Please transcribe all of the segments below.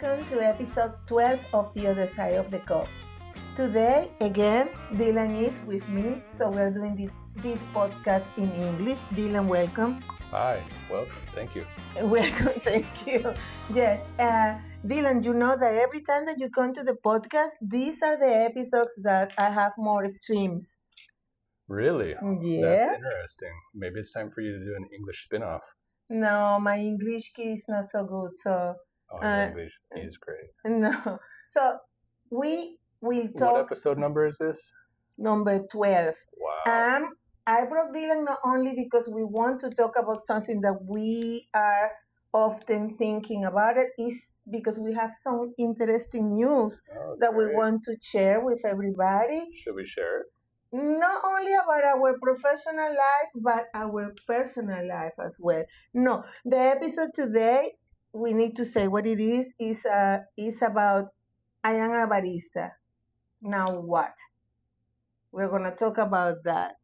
welcome to episode 12 of The Other Side of the Cup. Today, again, Dylan is with me, so we're doing this podcast in English. Dylan, welcome. Hi, welcome, thank you. Welcome, thank you. Yes, Dylan, you know that every time that you come to the podcast, these are the episodes that I have more streams. Really? Yeah. That's interesting. Maybe it's time for you to do an English spin-off. No, my English key is not so good, so... Your English is great. No. So, we will talk... What episode number is this? Number 12. Wow. I brought Dylan not only because we want to talk about something that we are often thinking about it, is because we have some interesting news that we want to share with everybody. Should we share it? Not only about our professional life, but our personal life as well. No, the episode today, we need to say what it is about I am a barista. Now what? We're going to talk about that.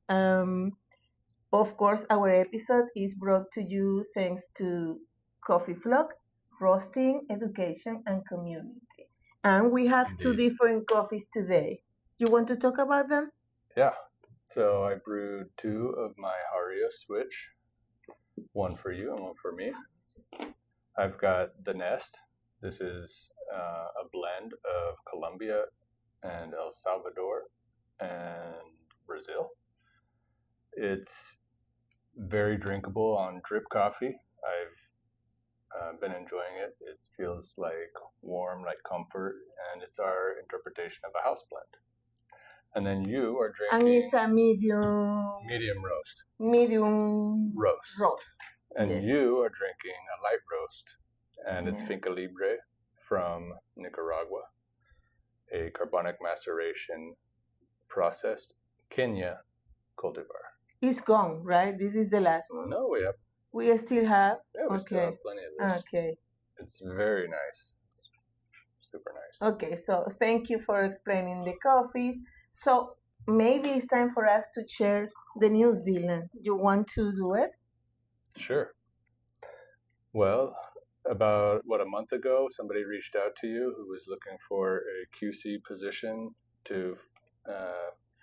Of course, our episode is brought to you thanks to Coffee Flock, Roasting, Education, and Community. And we have two different coffees today. You want to talk about them? Yeah. So I brewed two of my Haria Switch, one for you and one for me. I've got the Nest. This is a blend of Colombia and El Salvador and Brazil. It's very drinkable on drip coffee. I've been enjoying it. It feels like warm, like comfort, and it's our interpretation of a house blend. And then you are drinking... And it's a medium... Medium roast. Medium... Roast. And yes. You are drinking a light roast, and it's Finca Libre from Nicaragua, a carbonic maceration processed Kenya cultivar. It's gone, right? This is the last one. No, we have. We still have? Yeah, we still have plenty of this. Okay. It's very nice. It's super nice. Okay, so thank you for explaining the coffees. So maybe it's time for us to share the news, Dylan. You want to do it? Sure. Well, about, a month ago, somebody reached out to you who was looking for a QC position to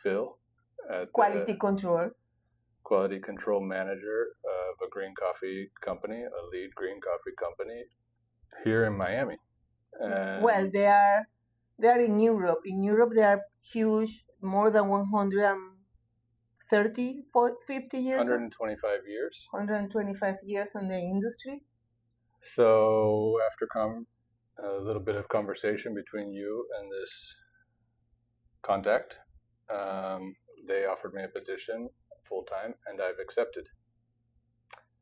fill at Quality control. Quality control manager of a green coffee company, a lead green coffee company here in Miami. And well, they are in Europe. In Europe, they are huge, more than 130, 50 years. 125 years. 125 years in the industry. So after a little bit of conversation between you and this contact, they offered me a position full-time, and I've accepted.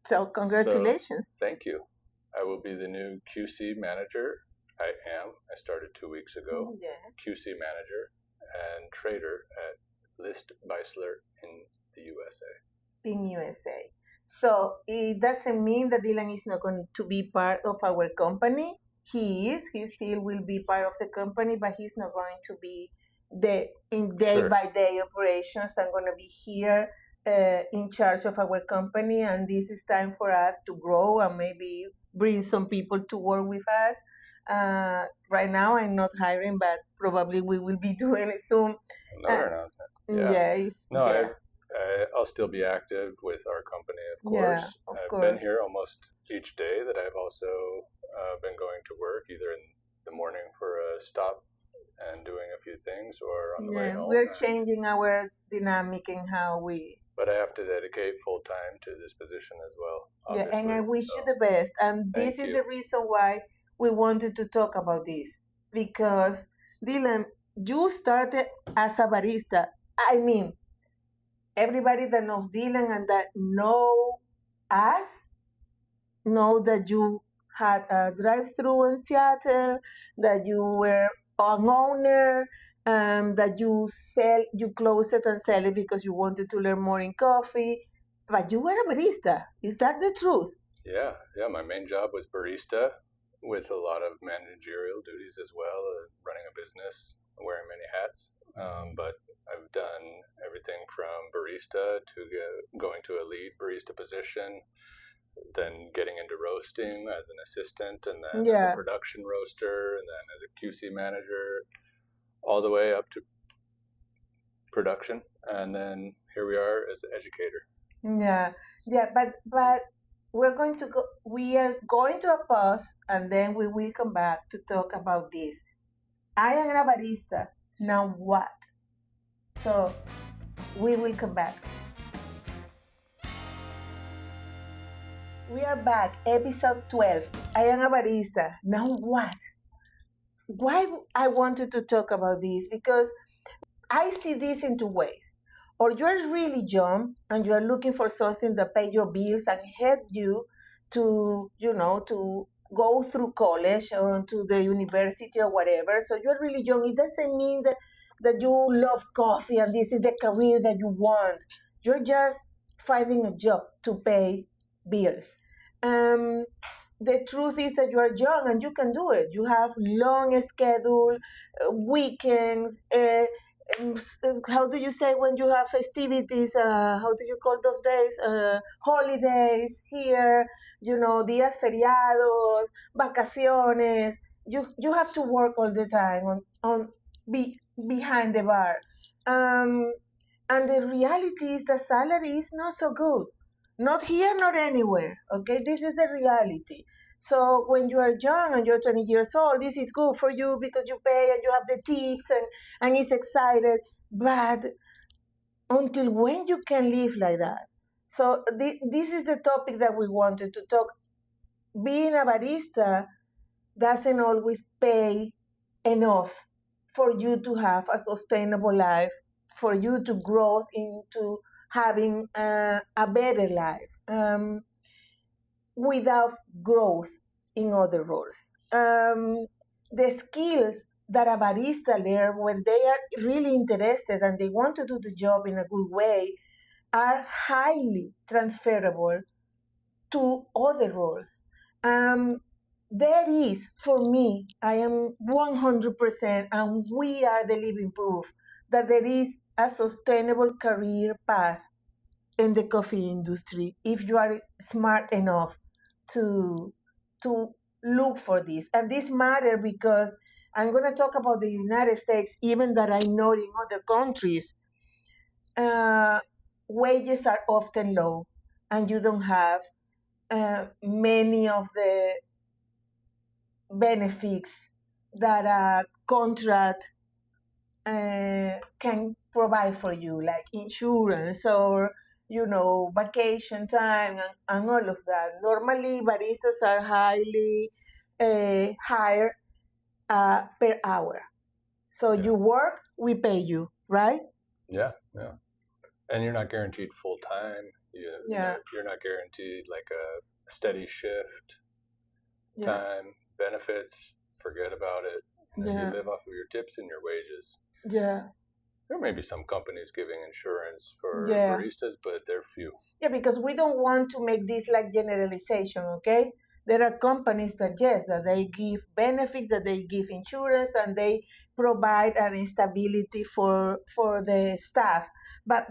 So congratulations. So, thank you. I will be the new QC manager. I started 2 weeks ago. QC manager and trader at List Beisler in the USA. In USA. So it doesn't mean that Dylan is not going to be part of our company. He still will be part of the company, but he's not going to be in day-by-day operations. I'm going to be here in charge of our company, and this is time for us to grow and maybe bring some people to work with us. Right now, I'm not hiring, but probably we will be doing it soon. Another announcement. Yeah. I'll still be active with our company, of course. Yeah, I've course. been here almost each day that I've also been going to work, either in the morning for a stop and doing a few things, or on the way home. We're changing our dynamic in how we... But I have to dedicate full time to this position as well. Obviously. Yeah, and I wish you the best. And this is the reason why we wanted to talk about this. Because, Dylan, you started as a barista. I mean, everybody that knows Dylan and that know us know that you had a drive-thru in Seattle, that you were an owner, that you close it and sell it because you wanted to learn more in coffee, but you were a barista. Is that the truth? Yeah. My main job was barista, with a lot of managerial duties as well, running a business, wearing many hats. But I've done everything from barista to going to a lead barista position, then getting into roasting as an assistant, and then as a production roaster, and then as a QC manager, all the way up to production, and then here we are as an educator. But we are going to a pause, and then we will come back to talk about this. I am a barista. Now what? So we will come back. We are back, episode 12. I am a barista. Now what? Why I wanted to talk about this? Because I see this in two ways. Or you're really young and you're looking for something that pays your bills and help you to, to go through college or to the university or whatever. So you're really young. It doesn't mean that you love coffee and this is the career that you want. You're just finding a job to pay bills. The truth is that you are young and you can do it. You have long schedule, weekends. How do you say when you have festivities? How do you call those days? Holidays here. Días feriados, vacaciones. You have to work all the time behind the bar. And the reality is the salary is not so good. Not here, not anywhere. Okay, this is the reality. So when you are young and you're 20 years old, this is good for you because you pay and you have the tips and it's excited. But until when you can live like that? So this is the topic that we wanted to talk. Being a barista doesn't always pay enough for you to have a sustainable life, for you to grow into having a better life without growth in other roles. The skills that a barista learns when they are really interested and they want to do the job in a good way are highly transferable to other roles. There is, for me, I am 100%, and we are the living proof that there is a sustainable career path in the coffee industry if you are smart enough to look for this. And this matters because I'm going to talk about the United States, even that I know in other countries, wages are often low and you don't have many of the benefits that a contract can provide for you, like insurance or vacation time and all of that. Normally, baristas are highly hired per hour. So you work, we pay you, right? Yeah. And you're not guaranteed full time. You're not guaranteed like a steady shift time, benefits, forget about it. And you live off of your tips and your wages. Yeah. There may be some companies giving insurance for baristas, but they're few. Yeah, because we don't want to make this like generalization, okay? There are companies that that they give benefits, that they give insurance, and they provide an stability for the staff. But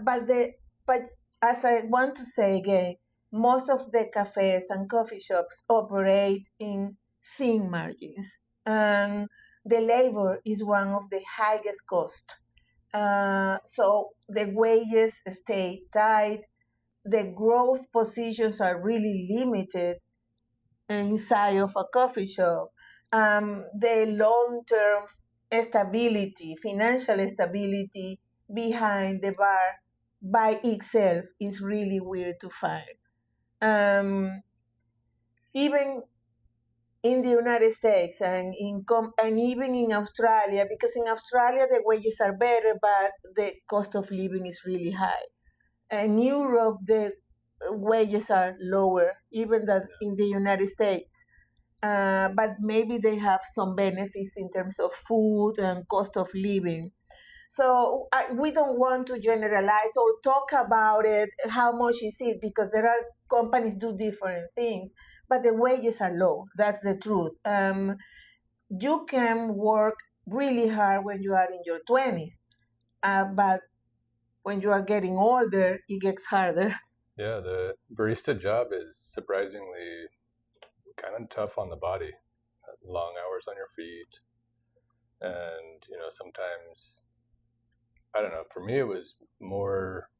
as I want to say again, most of the cafes and coffee shops operate in thin margins, and the labor is one of the highest cost. So the wages stay tight. The growth positions are really limited inside of a coffee shop. The long-term stability, financial stability behind the bar by itself is really weird to find. Even in the United States and even in Australia, because in Australia the wages are better, but the cost of living is really high. In Europe, the wages are lower, even than in the United States. But maybe they have some benefits in terms of food and cost of living. So we don't want to generalize or talk about it, how much is it, because there are companies do different things, but the wages are low. That's the truth. You can work really hard when you are in your 20s, but when you are getting older, it gets harder. Yeah, the barista job is surprisingly kind of tough on the body. Long hours on your feet, and sometimes I don't know. For me, it was more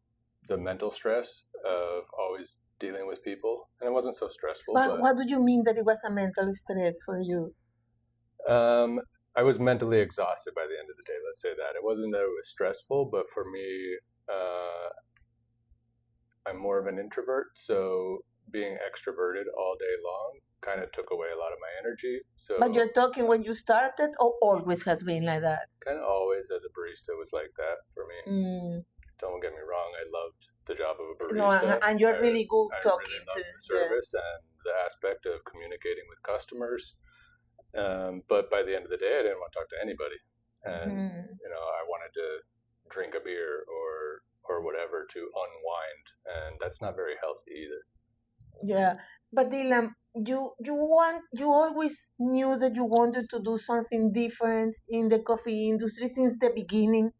the mental stress of always dealing with people, and it wasn't so stressful. But But what do you mean that it was a mental stress for you? I was mentally exhausted by the end of the day. Let's say that it wasn't that it was stressful, but for me, I'm more of an introvert, so being extroverted all day long kind of took away a lot of my energy. So But you're talking when you started, or always has been like that? kind of always as a barista was like that for me. Mm. Don't get me wrong, I loved the job of a No, barista. and you're really good I really talking to, loved the yeah. service and the aspect of communicating with customers. But by the end of the day, I didn't want to talk to anybody, and I wanted to drink a beer or whatever to unwind, and that's not very healthy either. Yeah, but Dylan, you always knew that you wanted to do something different in the coffee industry since the beginning.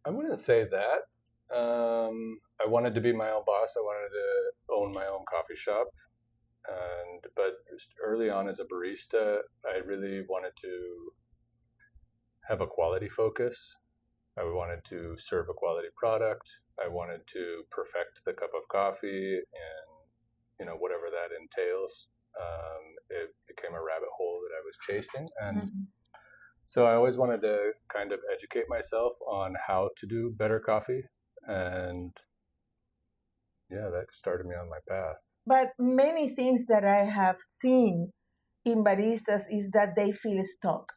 I wouldn't say that. I wanted to be my own boss. I wanted to own my own coffee shop, but just early on as a barista, I really wanted to have a quality focus. I wanted to serve a quality product. I wanted to perfect the cup of coffee, and whatever that entails. It became a rabbit hole that I was chasing, and so I always wanted to kind of educate myself on how to do better coffee, and yeah, that started me on my path. But many things that I have seen in baristas is that they feel stuck.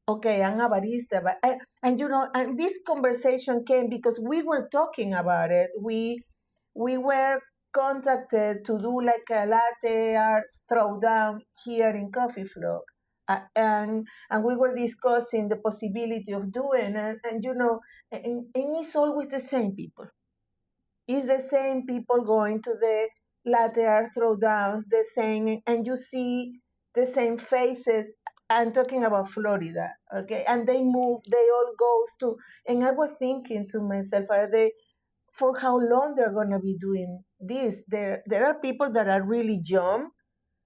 Okay, I'm a barista, but and this conversation came because we were talking about it. We were contacted to do like a latte art throwdown here in Coffee Flock. And we were discussing the possibility of doing and it's always the same people. It's the same people going to the latte art throwdowns, the same, and you see the same faces. I'm talking about Florida, okay? And they move, they all goes to, and I was thinking to myself, are they, for how long they're gonna be doing this? There are people that are really young,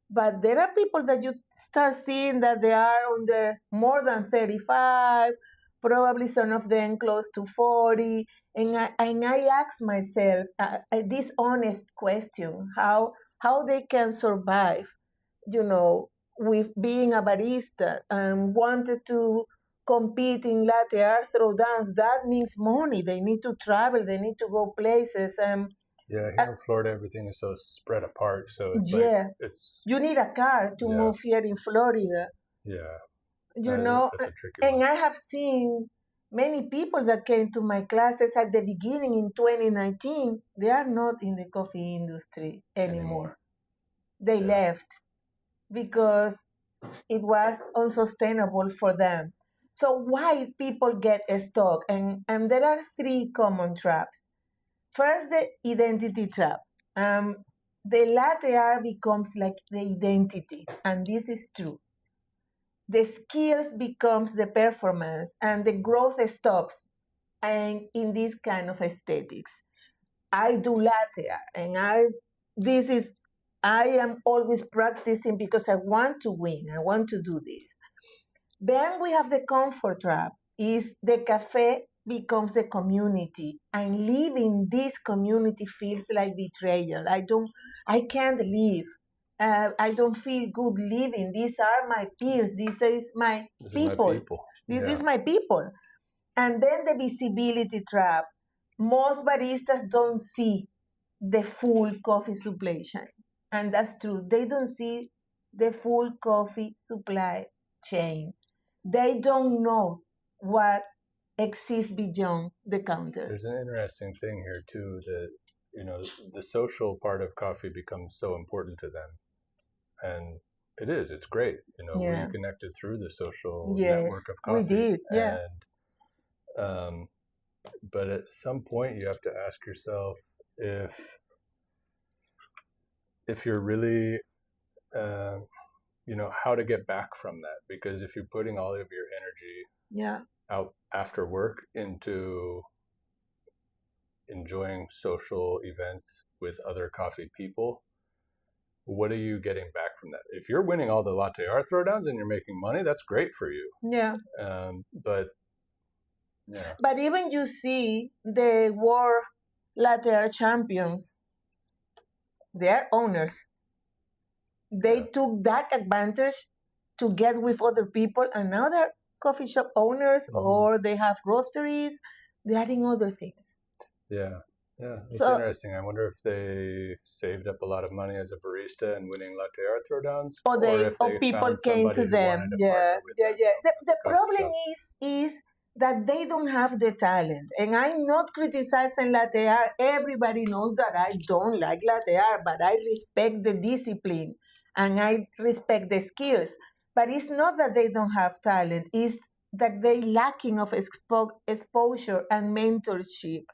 but there are people that you start seeing that they are on the more than 35, probably some of them close to 40. And I ask myself this honest question, how they can survive, with being a barista and wanted to compete in latte art throwdowns. That means money. They need to travel. They need to go places. Yeah, here in Florida, everything is so spread apart. So it's Yeah, it's you need a car to move here in Florida. Yeah, that's a tricky And one. I have seen many people that came to my classes at the beginning in 2019. They are not in the coffee industry anymore. They left because it was unsustainable for them. So why people get stuck? And there are three common traps. First, the identity trap. The latte art becomes like the identity, and this is true. The skills becomes the performance, and the growth stops. And in this kind of aesthetics, I do latte art, and I am always practicing because I want to win. I want to do this. Then we have the comfort trap. Is the cafe becomes the community, and leaving this community feels like betrayal. I can't leave. I don't feel good leaving. These are my peers. This is my people. This is my people. And then the visibility trap. Most baristas don't see the full coffee supply chain. And that's true. They don't see the full coffee supply chain. They don't know what exists beyond the counter. There's an interesting thing here too, that the social part of coffee becomes so important to them, and it's great. We connected through the social network of coffee. We did, yeah. And but at some point you have to ask yourself if you're really how to get back from that, because if you're putting all of your energy out after work into enjoying social events with other coffee people, what are you getting back from that? If you're winning all the latte art throwdowns and you're making money, that's great for you. Yeah. But yeah. But even you see the world latte art champions, they're owners. They took that advantage to get with other people, and now they're coffee shop owners, or they have roasteries. They're adding other things. Yeah. Yeah, it's interesting. I wonder if they saved up a lot of money as a barista and winning latte art throwdowns, or if people came to them. Yeah. The problem is that they don't have the talent. And I'm not criticizing latte art. Everybody knows that I don't like latte art, but I respect the discipline and I respect the skills. But it's not that they don't have talent. It's that they lacking of exposure and mentorship.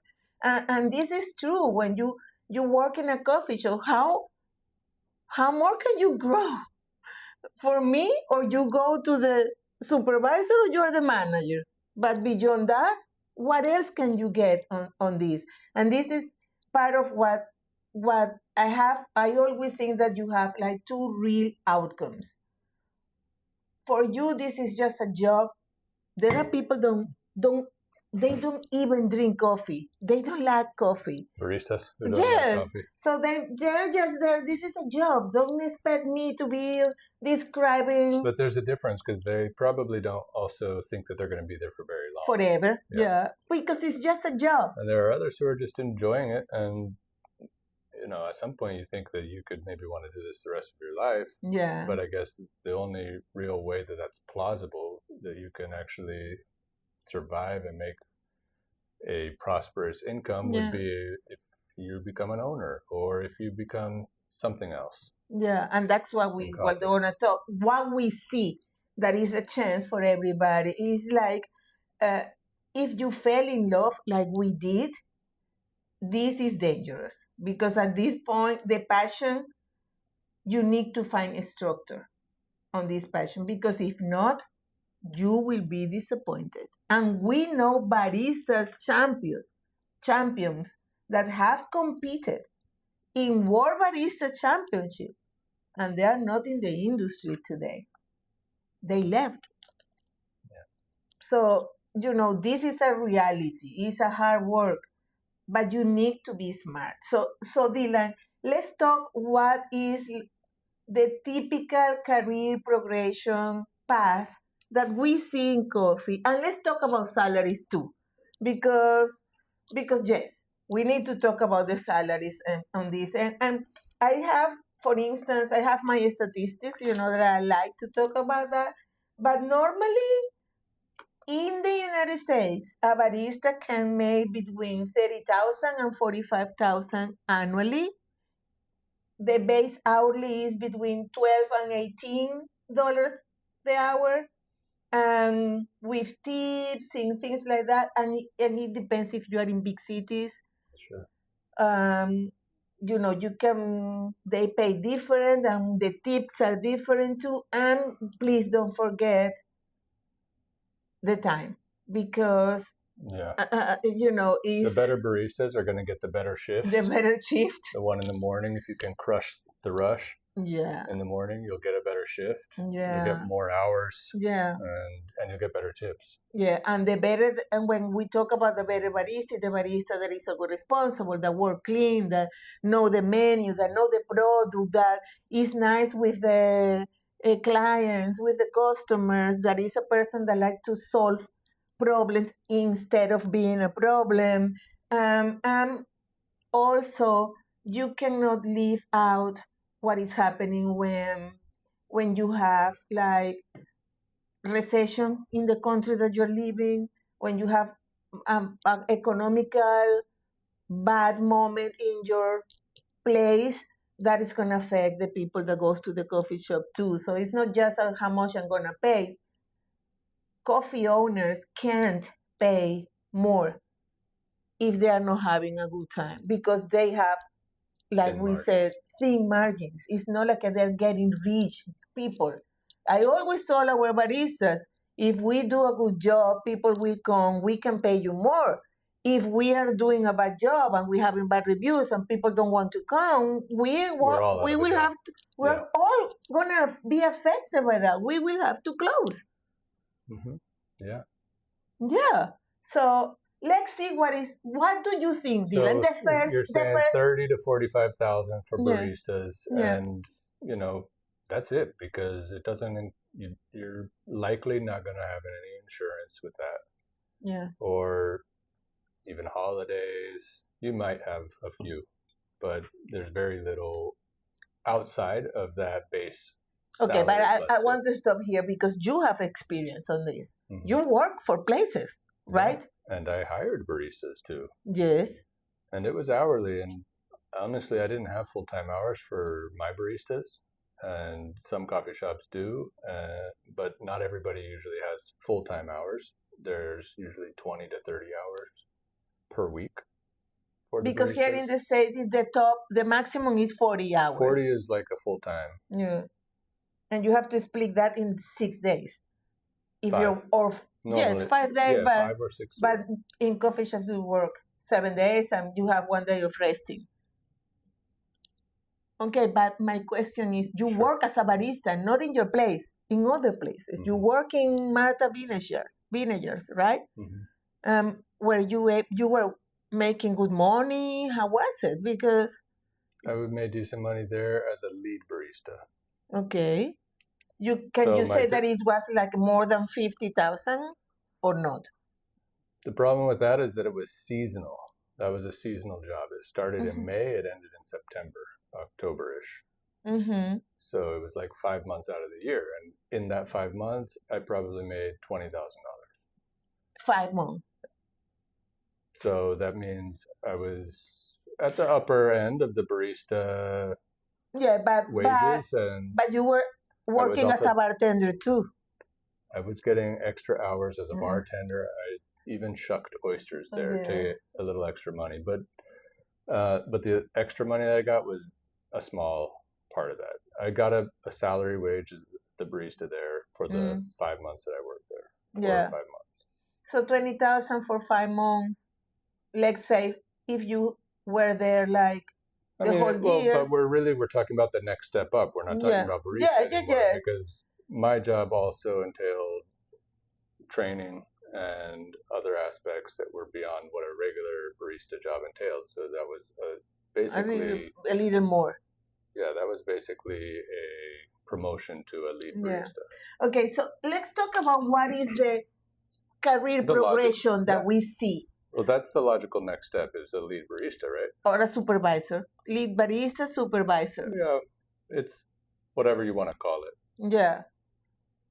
And this is true when you work in a coffee shop. How more can you grow? For me, or you go to the supervisor or you're the manager. But beyond that, what else can you get on this? And this is part of what I have. I always think that you have like two real outcomes. For you, this is just a job. There are people they don't even drink coffee. They don't like coffee. Baristas? Yes. Like coffee. So they're just there. This is a job. Don't expect me to be describing. But there's a difference because they probably don't also think that they're going to be there for very long. Forever. Yeah. Because it's just a job. And there are others who are just enjoying it. And, at some point you think that you could maybe want to do this the rest of your life. Yeah. But I guess the only real way that that's plausible, that you can actually survive and make a prosperous income would be if you become an owner or if you become something else. Yeah, and that's what we want to talk. What we see that is a chance for everybody is like if you fell in love like we did, this is dangerous because at this point the passion, you need to find a structure on this passion, because if not, you will be disappointed. And we know baristas champions that have competed in World Barista Championship, and they are not in the industry today. They left. Yeah. So, this is a reality. It's a hard work, but you need to be smart. So Dylan, let's talk what is the typical career progression path that we see in coffee. And let's talk about salaries too, because yes, we need to talk about the salaries on this. And I have, for instance, I have my statistics, that I like to talk about that. But normally, in the United States, a barista can make between $30,000 and $45,000 annually. The base hourly is between $12 and $18 the hour, and with tips and things like that. And it depends if you are in big cities. Sure. They pay different, and the tips are different too. And please don't forget the time, because the better baristas are going to get the better shifts. The better shift. The one in the morning, if you can crush the rush. Yeah. In the morning, you'll get a better shift. Yeah. You'll get more hours. Yeah. And you'll get better tips. Yeah, and when we talk about the better barista that is so responsible, that work clean, that know the menu, that know the product, that is nice with the clients, with the customers, that is a person that likes to solve problems instead of being a problem. And also, you cannot leave out what is happening when you have like recession in the country that you're living, when you have an economical bad moment in your place, that is going to affect the people that goes to the coffee shop too. So it's not just how much I'm going to pay. Coffee owners can't pay more if they are not having a good time, because they have, like we said, thin margins. It's not like they're getting rich people. I always told our baristas, if we do a good job, people will come, we can pay you more. if we are doing a bad job and we're having bad reviews and people don't want to come, we're all gonna be affected by that. We will have to close. Mm-hmm. Yeah. Yeah. So let's see what do you think, Dylan? So you're saying 30 to 45,000 for baristas, and that's it, because it doesn't. You're likely not going to have any insurance with that. Yeah. Or even holidays. You might have a few, but there's very little outside of that base. Okay, but I want to stop here because you have experience on this. Mm-hmm. You work for places, right? Yeah. And I hired baristas too. Yes. And it was hourly, and honestly, I didn't have full-time hours for my baristas, and some coffee shops do, but not everybody usually has full-time hours. There's usually 20 to 30 hours per week. Because here in the States, the maximum is 40 hours. 40 is like a full-time. Yeah. And you have to split that in 6 days. If 5. Yes, 5 days, yeah, 5 or 6. But in coffee shops you work 7 days and you have 1 day of resting. Okay, but my question is, you work as a barista, not in your place, in other places. Mm-hmm. You work in Martha Vinegars, right? Mm-hmm. Where you were making good money. How was it? Because I would make decent money there as a lead barista. Okay. Can you say that it was like more than 50,000 or not? The problem with that is that it was seasonal. That was a seasonal job. It started in May, it ended in September, October-ish. Mm-hmm. So it was like 5 months out of the year. And in that 5 months, I probably made $20,000. 5 months. So that means I was at the upper end of the barista wages. But you were working as a bartender too. I was getting extra hours as a bartender. I even shucked oysters there to get a little extra money. But the extra money that I got was a small part of that. I got a salary wage as the barista there for the 5 months that I worked there. 4 or 5 months. So 20,000 for 5 months. Let's say if you were there like the whole year. But we're talking about the next step up. We're not talking about barista anymore, because my job also entailed training and other aspects that were beyond what a regular barista job entailed. So that was basically a little more. Yeah, that was basically a promotion to a lead barista. Okay, so let's talk about what is the career progression that we see. Well, that's the logical next step, is a lead barista, right? Or a supervisor. Lead barista, supervisor. Yeah, it's whatever you want to call it. Yeah.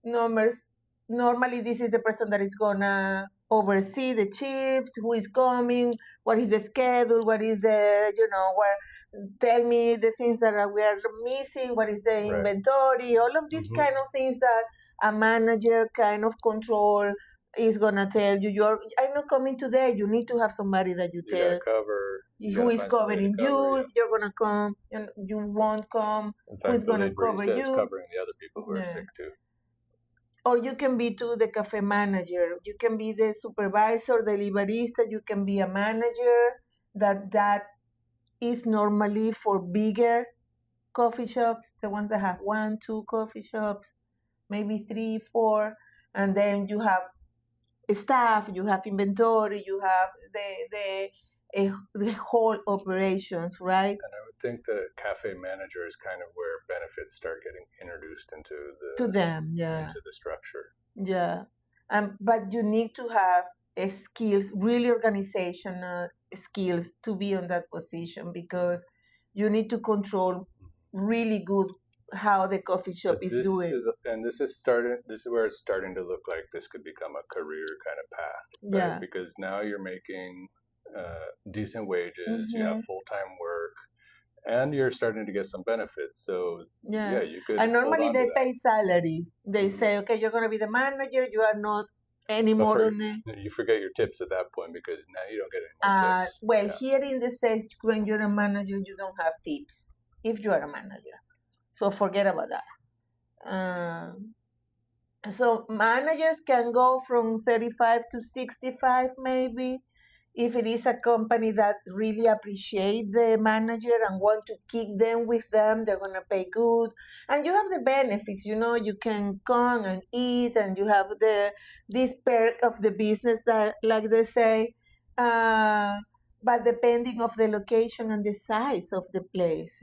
Normally, this is the person that is going to oversee the shift, who is coming, what is the schedule, what is the, tell me the things that we are missing, what is the inventory, all of these kind of things that a manager kind of control is gonna tell you, I'm not coming today. You need to have somebody that you tell cover, who is covering you. If you're gonna come, you won't come. In fact, who's gonna cover you? Is covering the other people who are sick too. Or you can be too the cafe manager. You can be the supervisor, the lead barista. You can be a manager. That is normally for bigger coffee shops, the ones that have 1, 2 coffee shops, maybe 3, 4, and then you have staff, you have inventory, you have the whole operations, right? And I would think the cafe manager is kind of where benefits start getting introduced into the structure. Yeah, but you need to have skills, really organizational skills, to be on that position, because you need to control really good how the coffee shop is doing. This is where it's starting to look like this could become a career kind of path. Right? Yeah. Because now you're making decent wages, you have full-time work, and you're starting to get some benefits. So you could. And normally they pay salary. They say, okay, you're going to be the manager. You are not anymore on the. You forget your tips at that point, because now you don't get any more tips. Here in the States, when you're a manager, you don't have tips if you are a manager. So forget about that. So managers can go from 35 to 65 maybe. If it is a company that really appreciate the manager and want to keep them with them, they're gonna pay good, and you have the benefits. You can come and eat, and you have this perk of the business that, like they say. Uh, but depending of the location and the size of the place,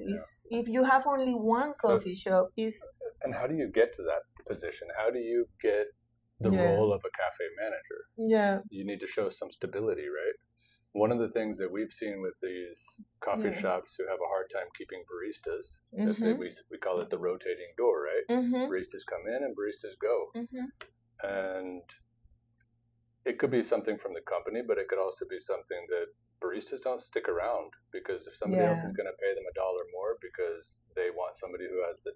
if you have only one coffee shop, is. And how do you get to that position? How do you get the role of a cafe manager? Yeah. You need to show some stability, right? One of the things that we've seen with these coffee shops who have a hard time keeping baristas, we call it the rotating door, right? Baristas come in and baristas go. And it could be something from the company, but it could also be something that baristas don't stick around, because if somebody else is going to pay them $1 more because they want somebody who has the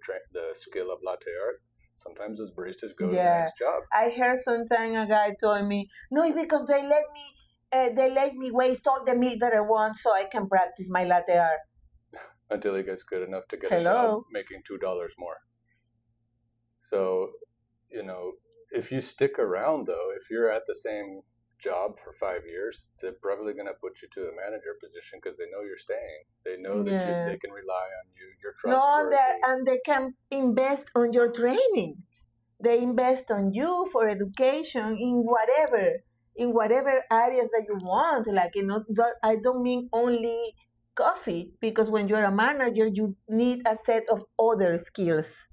skill of latte art, sometimes those baristas go to the next job. I heard sometime a guy told me, no, it's because they let me waste all the milk that I want so I can practice my latte art. Until he gets good enough to get a job making $2 more. So, if you stick around, though, if you're at the same job for 5 years, they're probably going to put you to a manager position because they know you're staying. They know that they can rely on you. You're trustworthy. And they can invest on your training. They invest on you for education in whatever areas that you want. Like, I don't mean only coffee, because when you're a manager, you need a set of other skills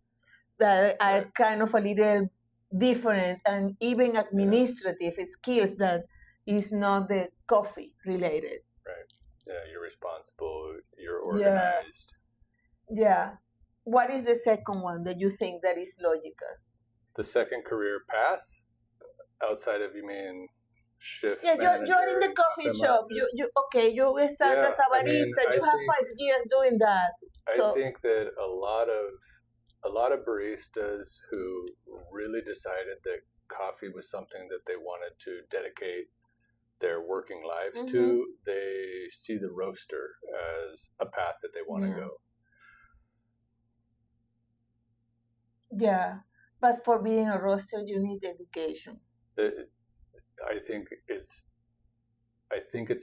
that are kind of a little different, and even administrative skills that is not the coffee related. Right. Yeah, you're responsible, you're organized. Yeah. What is the second one that you think that is logical? The second career path, outside of, you mean, shift manager? You're in the coffee shop. You start as a barista. You have 5 years doing that. I think that a lot of baristas who really decided that coffee was something that they wanted to dedicate their working lives to, they see the roaster as a path that they want to go. Yeah, but for being a roaster, you need education. I think it's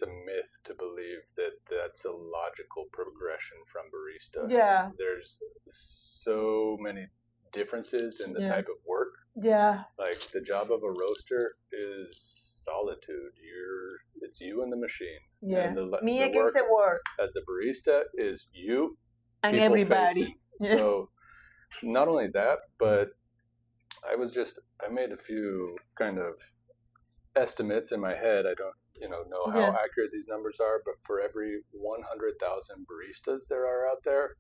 a myth to believe that that's a logical progression from barista. Yeah. There's so many differences in the type of work. Yeah. Like, the job of a roaster is solitude. It's you and the machine. Yeah. And me against the work. As the barista is you and everybody. Yeah. So not only that, but I made a few kind of estimates in my head. I don't know how accurate these numbers are, but for every 100,000 baristas there are out there,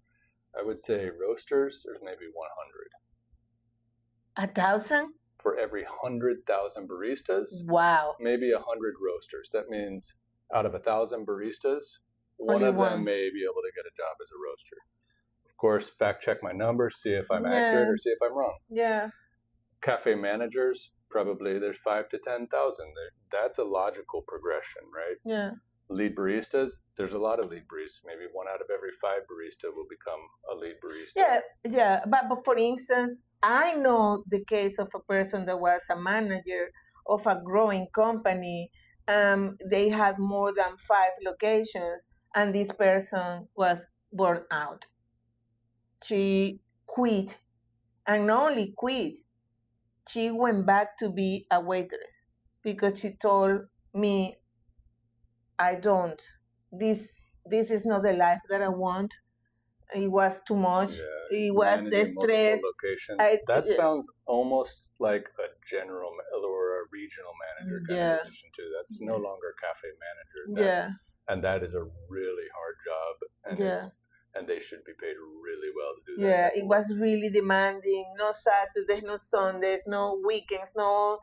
I would say roasters, there's maybe 100. 1,000? For every 100,000 baristas, wow, maybe 100 roasters. That means out of 1,000 baristas, one of them may be able to get a job as a roaster. Of course, fact check my numbers, see if I'm accurate or see if I'm wrong. Yeah. Cafe managers, probably there's 5,000 to 10,000. That's a logical progression, right? Yeah. Lead baristas, there's a lot of lead baristas. Maybe 1 out of every 5 barista will become a lead barista. Yeah. But for instance, I know the case of a person that was a manager of a growing company. They had more than 5 locations, and this person was burned out. She quit, and not only quit, she went back to be a waitress because she told me, this is not the life that I want. It was too much. It was stress. That sounds almost like a general or a regional manager kind of position too. That's no longer a cafe manager. And that is a really hard job. And they should be paid really well to do that. Yeah, it was really demanding. No Saturdays, no Sundays, no weekends, no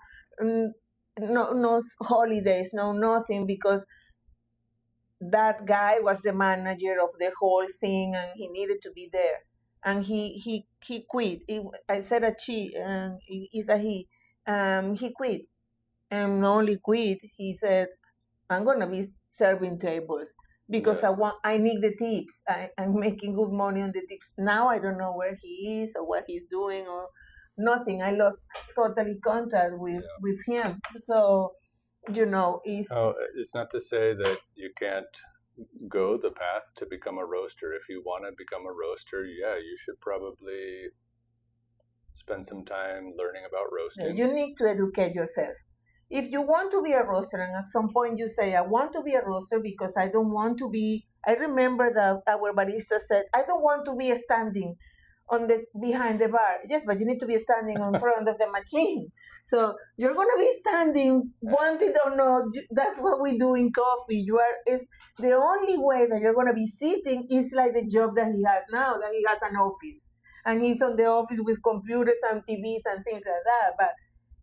holidays, no nothing, because that guy was the manager of the whole thing, and he needed to be there. And he quit. I said a she, and it's a he. He quit, and not only quit, he said, "I'm gonna be serving tables because I need the tips. I'm making good money on the tips. Now I don't know where he is or what he's doing or nothing. I lost totally contact with him. So is. Oh, it's not to say that you can't go the path to become a roaster. If you want to become a roaster, yeah, you should probably spend some time learning about roasting. You need to educate yourself. If you want to be a roaster, and at some point you say, I want to be a roaster because I don't want to be, I remember that our barista said, I don't want to be standing behind the bar. Yes, but you need to be standing in front of the machine. So you're going to be standing, want it or not. That's what we do in coffee. Is the only way that you're going to be sitting is like the job that he has now, that he has an office. And he's on the office with computers and TVs and things like that. But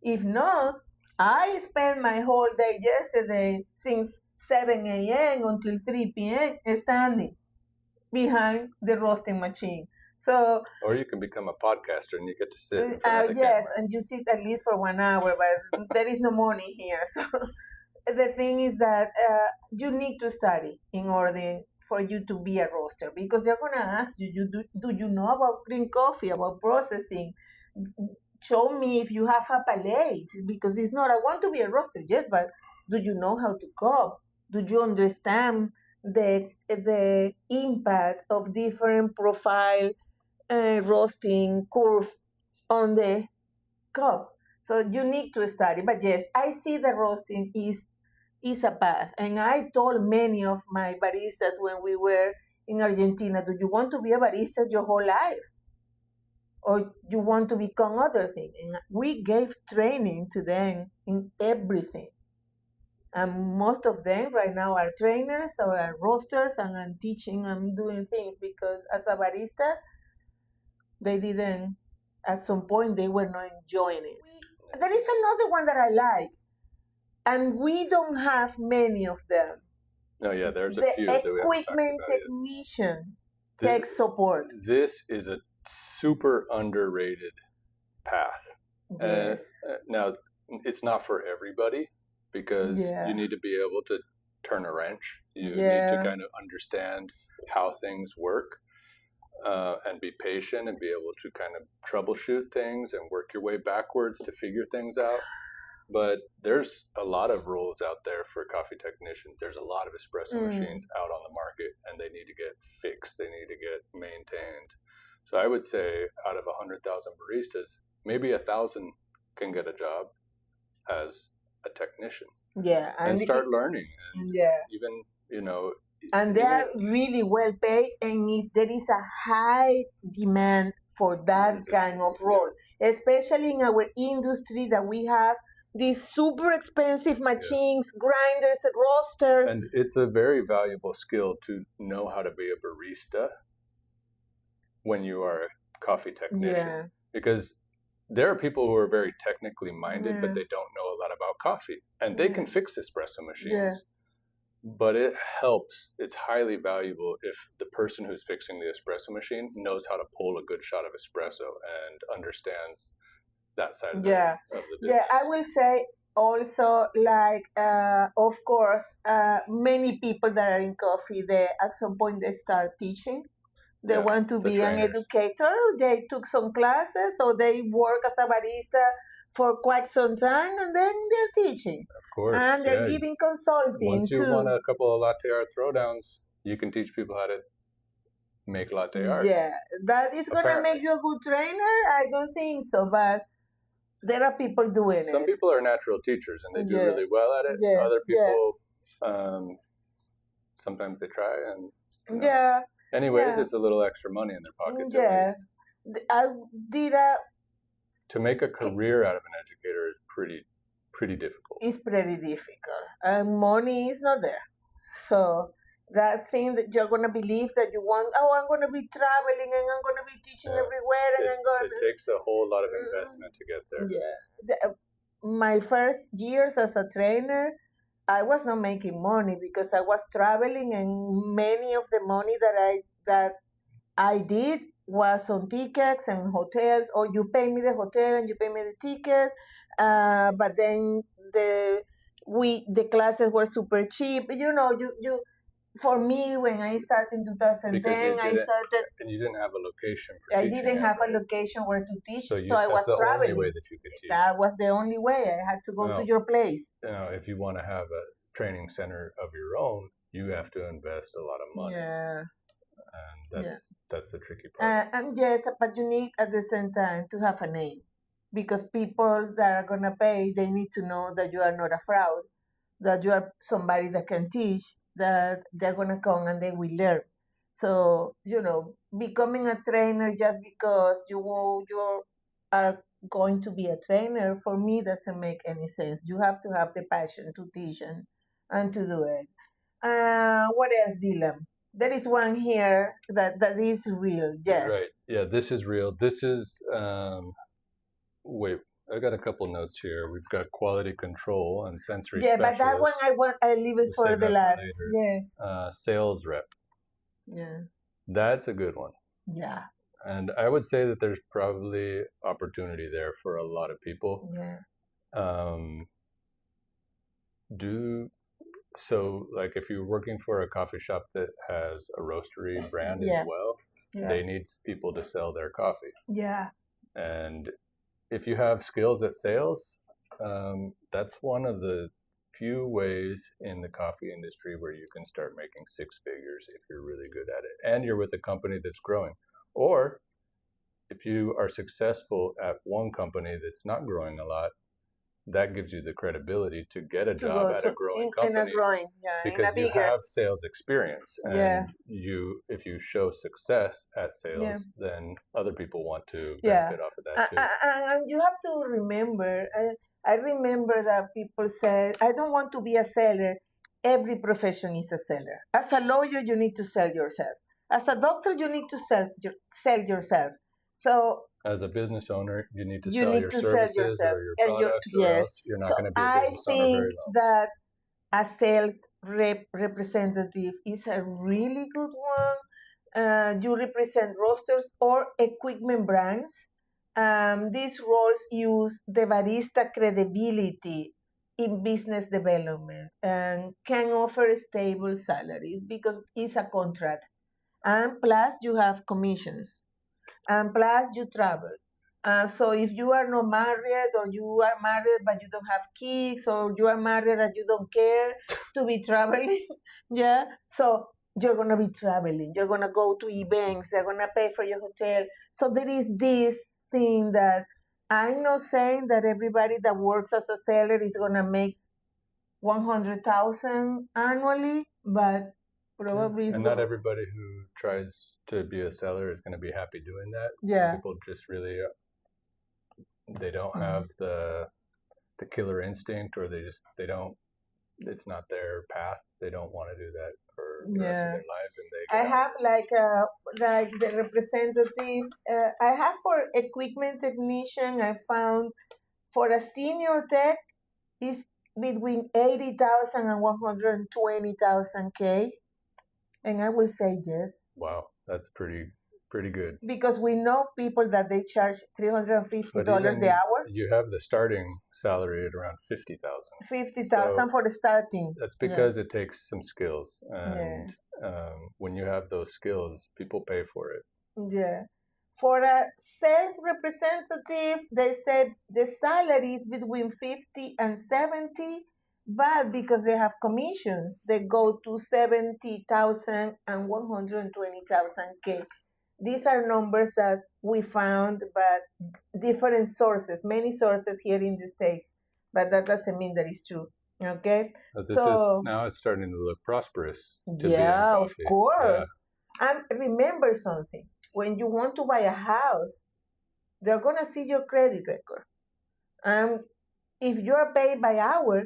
if not, I spent my whole day yesterday since 7 a.m. until 3 p.m. standing behind the roasting machine. So, or you can become a podcaster and you get to sit in front of the yes, camera. and you sit at least for 1 hour, but there is no money here. So the thing is that you need to study in order for you to be a roaster, because they're going to ask you, do you know about green coffee, about processing? Show me if you have a palate, because it's not, I want to be a roaster, yes, but do you know how to cup? Do you understand the impact of different profile roasting curve on the cup? So you need to study. But yes, I see the roasting is a path. And I told many of my baristas when we were in Argentina, do you want to be a barista your whole life? Or you want to become other things? And we gave training to them in everything. And most of them right now are trainers or are roasters, and I'm teaching and doing things, because as a barista, they didn't, at some point, they were not enjoying it. There is another one that I like, and we don't have many of them. Oh, yeah, there's a few. The equipment technician, tech support. This is a super underrated path. Yes. Now, it's not for everybody, because you need to be able to turn a wrench. You need to kind of understand how things work, and be patient and be able to kind of troubleshoot things and work your way backwards to figure things out. But there's a lot of rules out there for coffee technicians. There's a lot of espresso machines out on the market, and they need to get fixed. They need to get maintained. So I would say out of 100,000 baristas, maybe 1,000 can get a job as a technician. Yeah. And start learning. And even, and they are really well paid, and there is a high demand for that kind of role, especially in our industry, that we have these super expensive machines, grinders, roasters. And it's a very valuable skill to know how to be a barista when you are a coffee technician, because there are people who are very technically minded, but they don't know a lot about coffee, and they can fix espresso machines. But it helps. It's highly valuable if the person who's fixing the espresso machine knows how to pull a good shot of espresso and understands that side of the business. Yeah, I will say also, like, of course, many people that are in coffee, at some point they start teaching. They want to be an educator. They took some classes, or they work as a barista for quite some time, and then they're teaching. Of course. And they're giving consulting. Once you want a couple of latte art throwdowns, you can teach people how to make latte art. Yeah, that is going to make you a good trainer? I don't think so, but there are people doing it. Some people are natural teachers, and they do really well at it. Other people, sometimes they try, and anyways, it's a little extra money in their pockets. At least. To make a career out of an educator is pretty difficult. It's pretty difficult, and money is not there. So that thing that you're going to believe that you want, I'm going to be traveling and I'm going to be teaching everywhere, and it takes a whole lot of investment to get there. My first years as a trainer, I was not making money because I was traveling, and many of the money that I did was on tickets and hotels, or you pay me the hotel and you pay me the ticket, but then the classes were super cheap. You for me, when I started in 2010, I started. And you didn't have a location for I teaching. didn't have a location where to teach, so I was that's the traveling. only way that you could teach. That was the only way. I had to go to your place. If you want to have a training center of your own, you have to invest a lot of money. Yeah. And that's the tricky part. And yes, but you need at the same time to have a name, because people that are gonna pay, they need to know that you are not a fraud, that you are somebody that can teach, that they're gonna come and they will learn. So becoming a trainer just because you are going to be a trainer, for me, doesn't make any sense. You have to have the passion to teach and to do it. What else, Dylan? There is one here that is real. Yes. Right. Yeah, this is real. This is wait, I got a couple notes here. We've got quality control and sensory specialist. But that one I leave it for the last. Yes. Sales rep. Yeah. That's a good one. Yeah. And I would say that there's probably opportunity there for a lot of people. Yeah. So, like, if you're working for a coffee shop that has a roastery brand as well, they need people to sell their coffee. Yeah. And if you have skills at sales, that's one of the few ways in the coffee industry where you can start making six figures if you're really good at it and you're with a company that's growing. Or if you are successful at one company that's not growing a lot, that gives you the credibility to get a job at a growing company. Because you have sales experience, and if you show success at sales, then other people want to benefit off of that too. And you have to remember, I remember that people said, I don't want to be a seller. Every profession is a seller. As a lawyer, you need to sell yourself. As a doctor, you need to sell yourself. So as a business owner, you need to sell your services or your products, or else you're not going to be a business owner very long. I think that a sales representative is a really good one. You represent roasters or equipment brands. These roles use the barista credibility in business development and can offer stable salaries because it's a contract. And plus, you have commissions. And plus, you travel. So if you are not married, or you are married but you don't have kids, or you are married and you don't care to be traveling, so you're going to be traveling. You're going to go to events. They're going to pay for your hotel. So there is this thing that I'm not saying that everybody that works as a seller is going to make $100,000 annually, but probably and not everybody who tries to be a seller is going to be happy doing that. Some people just really they don't have the killer instinct, or they don't, it's not their path. They don't want to do that for the rest of their lives, and I have like the representative. I have for equipment technician. I found for a senior tech is between 80,000 and 120,000 K. And I will say yes. Wow, that's pretty good. Because we know people that they charge $350 the hour. You have the starting salary at around 50,000. 50,000 for the starting. That's because it takes some skills, and when you have those skills, people pay for it. Yeah. For a sales representative, they said the salary is between 50 and 70. But because they have commissions, they go to 70,000 and 120,000 K. These are numbers that we found, but different sources, many sources here in the States. But that doesn't mean that it's true. Okay? But now it's starting to look prosperous. Of course. Yeah. And remember something. When you want to buy a house, they're going to see your credit record. And if you're paid by hour,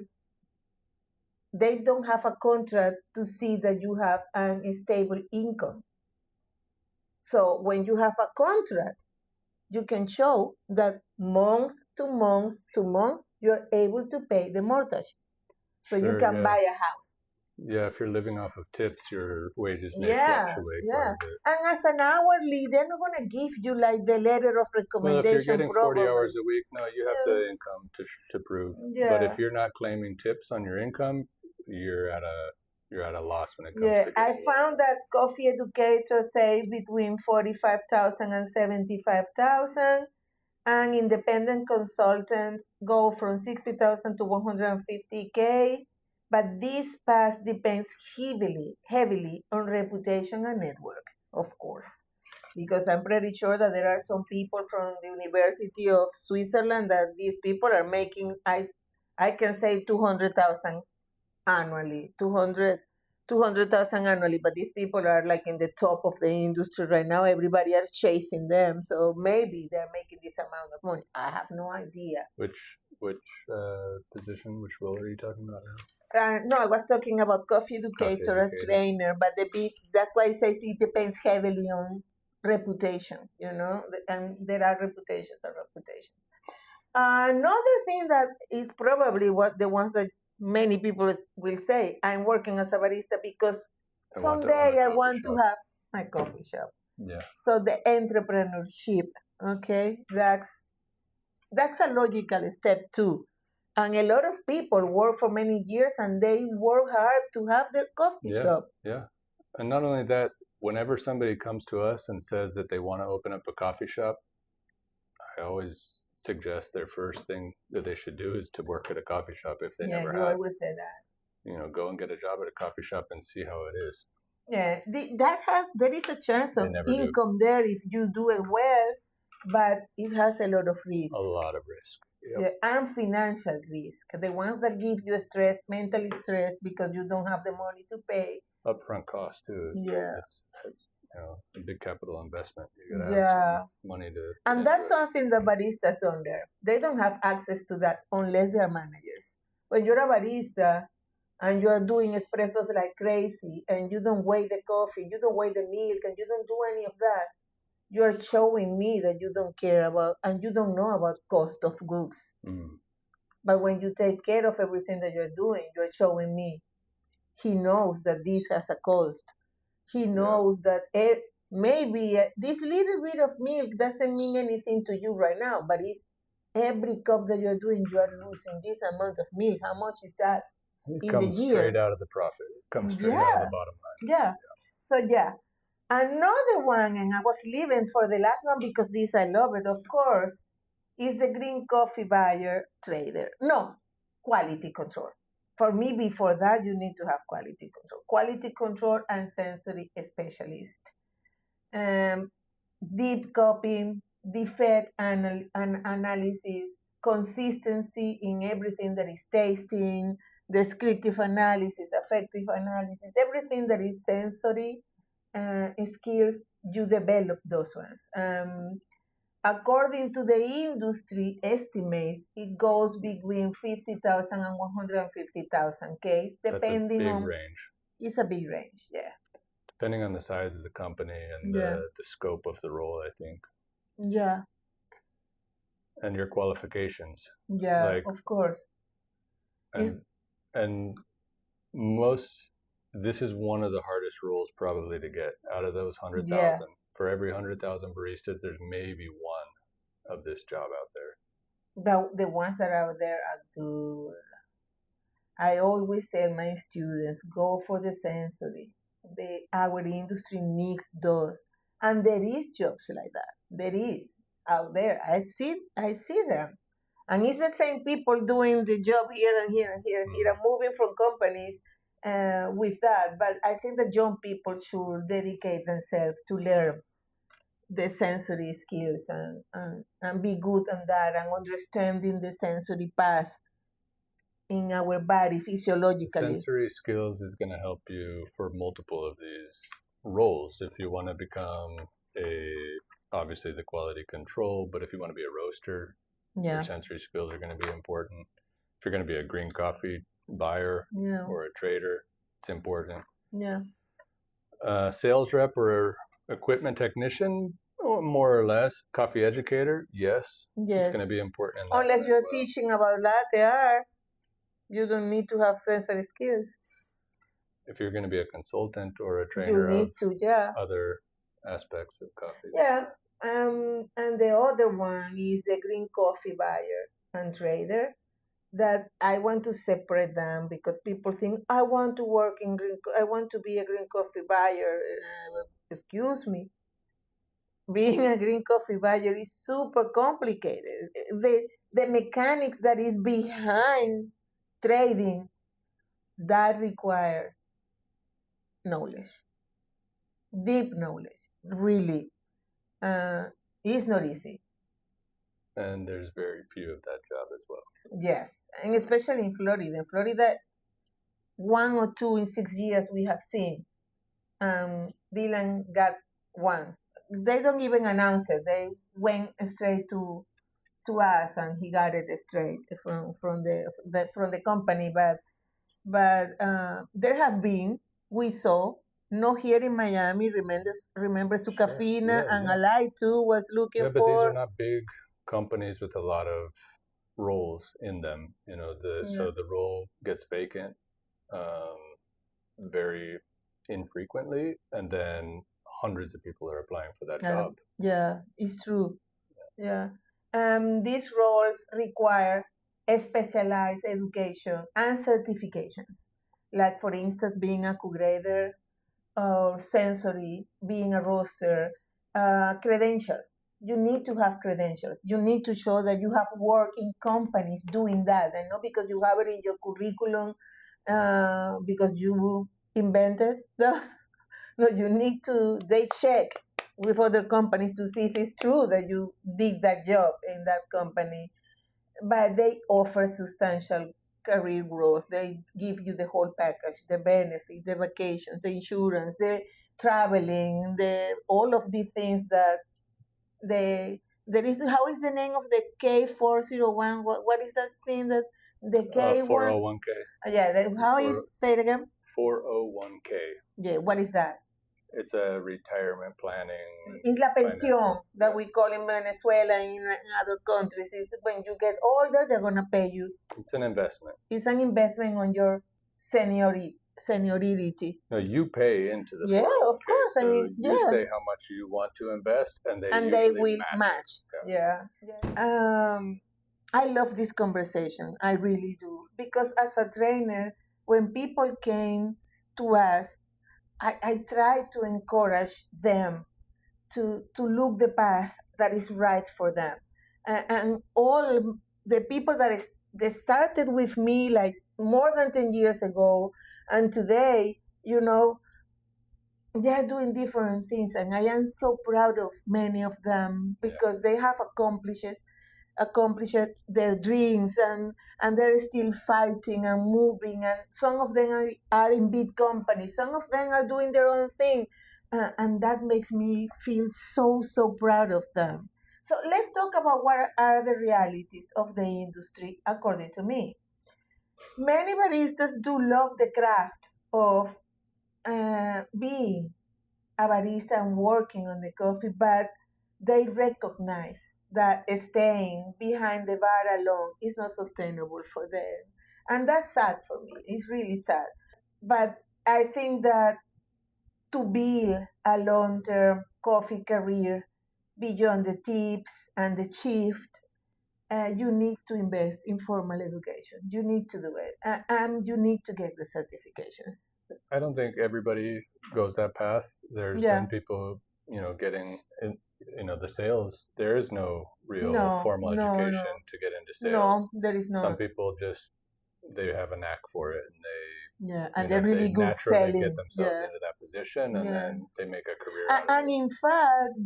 they don't have a contract to see that you have an stable income. So when you have a contract, you can show that month to month to month, you're able to pay the mortgage. So you can buy a house. Yeah, if you're living off of tips, your wages may fluctuate quite a bit. And as an hourly, they're not going to give you like the letter of recommendation. Well, if you're getting 40 hours a week, no, you have the income to prove. But if you're not claiming tips on your income, you're you're at a loss when it comes to I getting found that coffee educators say between 45,000 and 75,000, and independent consultants go from 60,000 to 150K. But this path depends heavily on reputation and network, of course, because I'm pretty sure that there are some people from the University of Switzerland that these people are making, I can say 200,000 annually, 200,000 annually, but these people are like in the top of the industry right now. Everybody is chasing them, so maybe they're making this amount of money. I have no idea. Which position, which role are you talking about now? No, I was talking about coffee educator, a trainer, but that's why it says it depends heavily on reputation, and there are reputations and reputations. Another thing that is probably what the ones that many people will say, I'm working as a barista because someday I want to have my coffee shop. Yeah. So the entrepreneurship, okay, that's a logical step too. And a lot of people work for many years and they work hard to have their coffee shop. Yeah. And not only that, whenever somebody comes to us and says that they want to open up a coffee shop, I always suggest their first thing that they should do is to work at a coffee shop if they never have. Yeah, you always say that. Go and get a job at a coffee shop and see how it is. Yeah, there is a chance of income there if you do it well, but it has a lot of risk. A lot of risk. Yep. Yeah, and financial risk. The ones that give you stress, mentally stress, because you don't have the money to pay. Upfront cost too. Yeah. It's a big capital investment. You gotta have some money to. And that's something that baristas don't learn. They don't have access to that unless they are managers. When you're a barista and you're doing espressos like crazy, and you don't weigh the coffee, you don't weigh the milk, and you don't do any of that, you're showing me that you don't care about and you don't know about cost of goods. But when you take care of everything that you're doing, you're showing me he knows that this has a cost. He knows that maybe this little bit of milk doesn't mean anything to you right now, but it's every cup that you're doing, you are losing this amount of milk. How much is that in the year? It comes straight out of the profit. It comes straight out of the bottom line. Yeah. So, another one, and I was leaving for the last one because this I love it, of course, is the green coffee buyer trader. No, quality control. For me, before that, you need to have quality control. Quality control and sensory specialist. Deep copying, defect analysis, consistency in everything that is tasting, descriptive analysis, affective analysis, everything that is sensory skills, you develop those ones. According to the industry estimates, it goes between 50,000 and 150,000 case, depending on. Range. It's a big range, yeah. Depending on the size of the company and the scope of the role, I think. Yeah. And your qualifications. Yeah, of course. And this is one of the hardest roles probably to get out of those 100,000. Yeah. For every 100,000 baristas, there's maybe one of this job out there. The ones that are out there are good. I always tell my students, go for the sensory. Our industry needs those. And there is jobs like that. There is out there. I see them. And it's the same people doing the job here and here and here and here, and moving from companies with that. But I think the young people should dedicate themselves to learn the sensory skills and be good on that and understanding the sensory path in our body physiologically. Sensory skills is going to help you for multiple of these roles. If you want to become obviously the quality control, but if you want to be a roaster, your sensory skills are going to be important. If you're going to be a green coffee buyer or a trader, it's important. Yeah. Sales rep or equipment technician, more or less. Coffee educator, yes. It's going to be important. Unless you're teaching about latte art, you don't need to have sensory skills. If you're going to be a consultant or a trainer, you need other aspects of coffee. Yeah. And the other one is the green coffee buyer and trader. that I want to separate them because people think I want to work in I want to be a green coffee buyer. Excuse me, being a green coffee buyer is super complicated. The mechanics that is behind trading that requires knowledge, deep knowledge. Really, it's not easy. And there's very few of that job as well. Yes, and especially in Florida. In Florida, 1 or 2 in 6 years we have seen. Dylan got one. They don't even announce it. They went straight to us, and he got it straight from the company. But there have been, we saw, not here in Miami. Remember Sucafina, and Alay too was looking but for. These are not big companies with a lot of roles in them. So the role gets vacant very infrequently, and then hundreds of people are applying for that job. Yeah, it's true. Yeah. These roles require a specialized education and certifications, like for instance, being a co-grader or sensory, being a roaster, credentials. You need to have credentials. You need to show that you have worked in companies doing that, and not because you have it in your curriculum, because you invented those. No, you need to. They check with other companies to see if it's true that you did that job in that company. But they offer substantial career growth. They give you the whole package, the benefits, the vacations, the insurance, the traveling, all of the things that there is. How is the name of the K401? What is that thing that the K1? 401k. Yeah, say it again? 401k. Yeah, what is that? It's a retirement planning. It's la pensión that we call in Venezuela and in other countries. It's when you get older, they're going to pay you. It's an investment. It's an investment on your seniority. No, you pay into the 401k. Yeah, of course. So you say how much you want to invest, and they will match. Yeah. I love this conversation. I really do. Because as a trainer, when people came to us, I try to encourage them to look the path that is right for them. And all the people they started with me like more than 10 years ago, and today, they are doing different things, and I am so proud of many of them because they have accomplished their dreams, and they're still fighting and moving, and some of them are in big companies, some of them are doing their own thing, and that makes me feel so proud of them. So let's talk about what are the realities of the industry according to me. Many baristas do love the craft of being a barista and working on the coffee, but they recognize that staying behind the bar alone is not sustainable for them. And that's sad for me. It's really sad. But I think that to build a long-term coffee career beyond the tips and the shift, you need to invest in formal education. You need to do it. And you need to get the certifications. I don't think everybody goes that path. There's been people, getting in, the sales. There is no real formal education to get into sales. No, there is not. Some people they have a knack for it, and they're really good selling. They get themselves into that position, and then they make a career out of it. And in fact,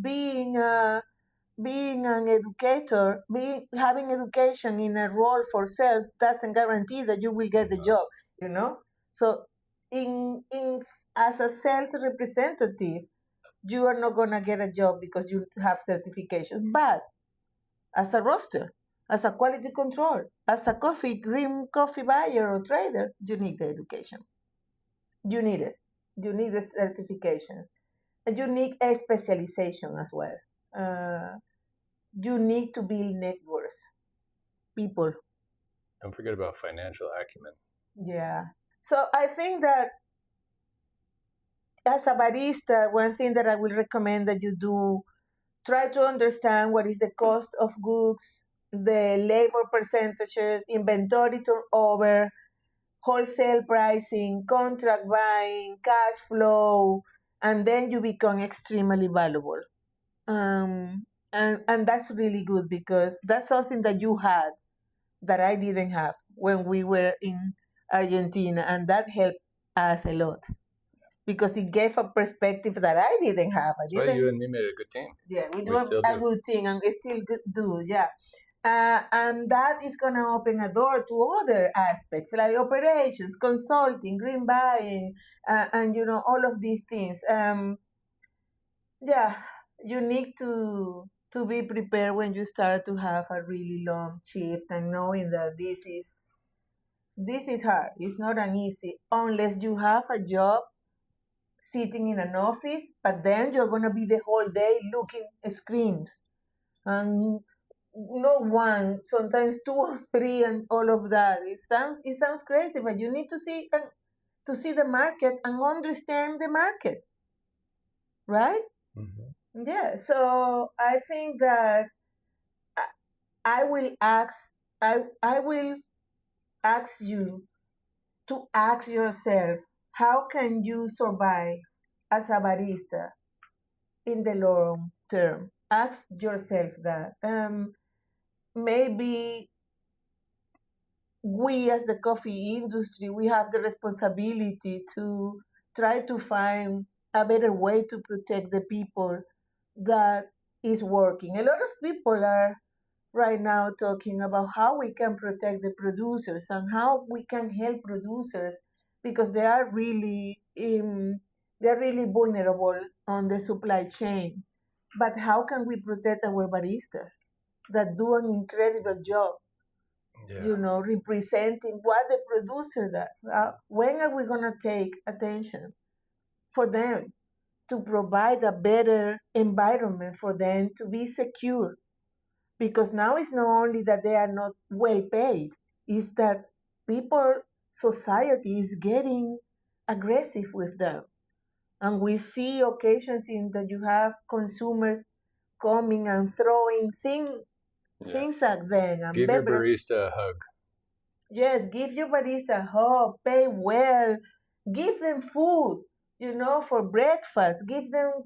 being an educator, having education in a role for sales doesn't guarantee that you will get the job. So as a sales representative, you are not going to get a job because you have certification. But as a roaster, as a quality control, as a green coffee buyer or trader, you need the education. You need it. You need the certifications. And you need a specialization as well. You need to build networks, people. Don't forget about financial acumen. Yeah. So I think that as a barista, one thing that I will recommend that you do, try to understand what is the cost of goods the labor percentages, inventory turnover, wholesale pricing, contract buying, cash flow, and then you become extremely valuable. And that's really good because that's something that you had that I didn't have when we were in Argentina, and that helped us a lot because it gave a perspective that I didn't have. That's why you and me made a good team. Yeah, we do a good thing, and we still do. Yeah. And that is going to open a door to other aspects like operations, consulting, green buying, and all of these things. Yeah, you need to be prepared when you start to have a really long shift and knowing that this is hard. It's not an easy unless you have a job sitting in an office, but then you're going to be the whole day looking at screens and not one, sometimes two or three, and all of that. It sounds crazy, but you need to see the market and understand the market, right? Mm-hmm. Yeah. So I think that I will ask you to ask yourself, how can you survive as a barista in the long term? Ask yourself that. Maybe we as the coffee industry, we have the responsibility to try to find a better way to protect the people that is working. A lot of people are right now talking about how we can protect the producers and how we can help producers because they are really vulnerable on the supply chain. But how can we protect our baristas that do an incredible job? Yeah. Representing what the producer does. When are we going to take attention for them to provide a better environment for them to be secure? Because now it's not only that they are not well paid, it's that society is getting aggressive with them. And we see occasions in that you have consumers coming and throwing things at them. And give your barista a hug. Yes, give your barista a hug, pay well, give them food, for breakfast,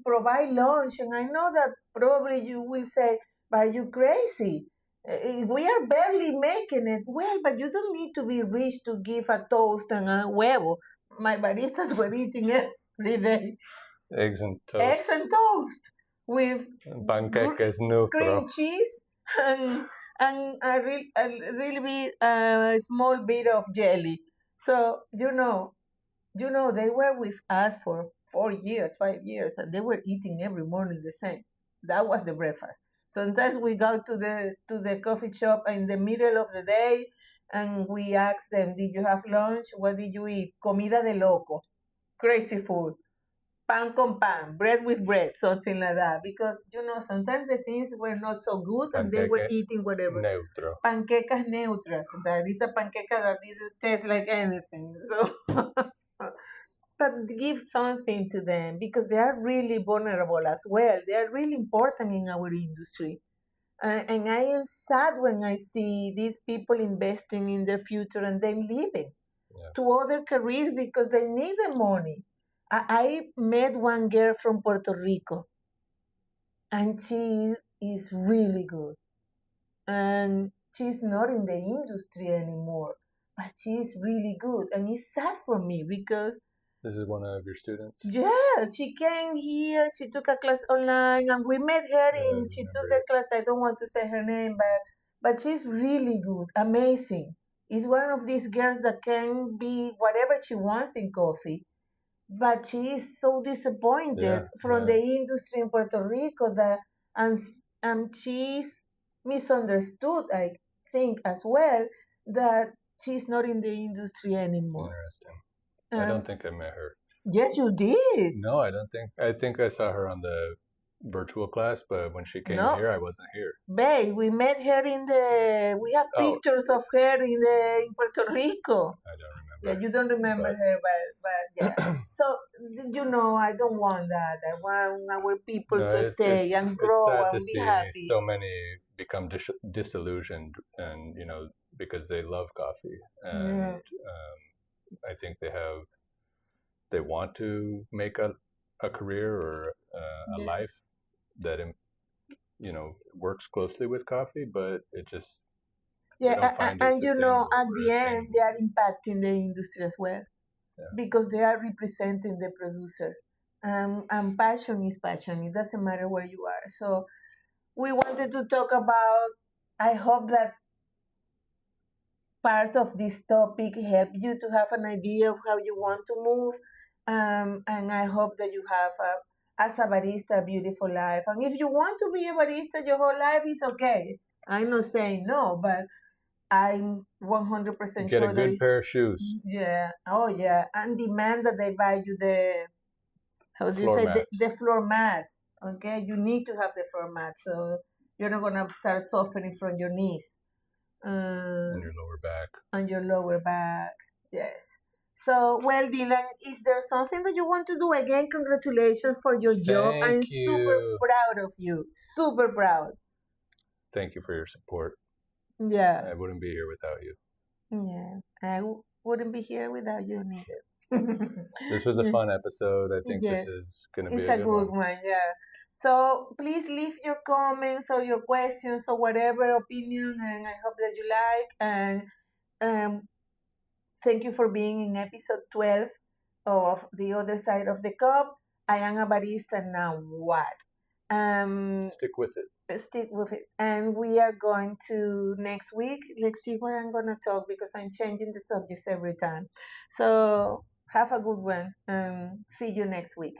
provide lunch. And I know that probably you will say, but are you crazy? We are barely making it. Well, but you don't need to be rich to give a toast and a huevo. My baristas were eating every day. Eggs and toast. With panqueques neutro. Cream cheese and a really small bit of jelly. So, they were with us for 4 years, 5 years, and they were eating every morning the same. That was the breakfast. Sometimes we go to the coffee shop in the middle of the day and we ask them, did you have lunch? What did you eat? Comida de loco. Crazy food. Pan con pan, bread with bread, something like that. Because, sometimes the things were not so good and they were eating whatever. Neutro. Panquecas neutras. That is a panqueca that didn't taste like anything. So, but give something to them because they are really vulnerable as well. They are really important in our industry. And I am sad when I see these people investing in their future and then leaving to other careers because they need the money. I met one girl from Puerto Rico, and she is really good. And she's not in the industry anymore, but she's really good. And it's sad for me because... This is one of your students? Yeah, she came here, she took a class online, and we met her she took the class. I don't want to say her name, but she's really good, amazing. It's one of these girls that can be whatever she wants in coffee. But she is so disappointed from the industry in Puerto Rico and she's misunderstood, I think, as well, that she's not in the industry anymore. Interesting. I don't think I met her. Yes, you did. No, I don't think. I think I saw her on the virtual class, but when she came here, I wasn't here. Babe, we met her we have pictures of her in Puerto Rico. I don't remember. Yeah, you don't remember her, but yeah. So I don't want that. I want our people to stay and grow and be happy. So many become disillusioned, and because they love coffee, and I think they want to make a career or a life that works closely with coffee, but it just and at the end they are impacting the industry as well, because they are representing the producer. And passion is passion. It doesn't matter where you are. So we wanted to talk about. I hope that parts of this topic help you to have an idea of how you want to move. And I hope that you have, as a barista, a beautiful life. And if you want to be a barista your whole life, it's okay. I'm not saying no, but I'm 100% get sure a good pair of shoes. Yeah. Oh, yeah. And demand that they buy you the, how do you say, the floor mat. Okay. You need to have the floor mat. So you're not going to start suffering from your knees. And your lower back. On your lower back. Yes. So, well, Dylan, is there something that you want to do? Again, congratulations for your job. I'm super proud of you. Super proud. Thank you for your support. Yeah. I wouldn't be here without you. Yeah. I wouldn't be here without you neither. This was a fun episode. I think this is going to be a good one. Yeah. So please leave your comments or your questions or whatever opinion, and I hope that you like. And thank you for being in episode 12 of The Other Side of the Cup. I am a barista, now what? Stick with it. Stick with it. And we are going to next week. Let's see what I'm going to talk, because I'm changing the subjects every time. So have a good one. See you next week.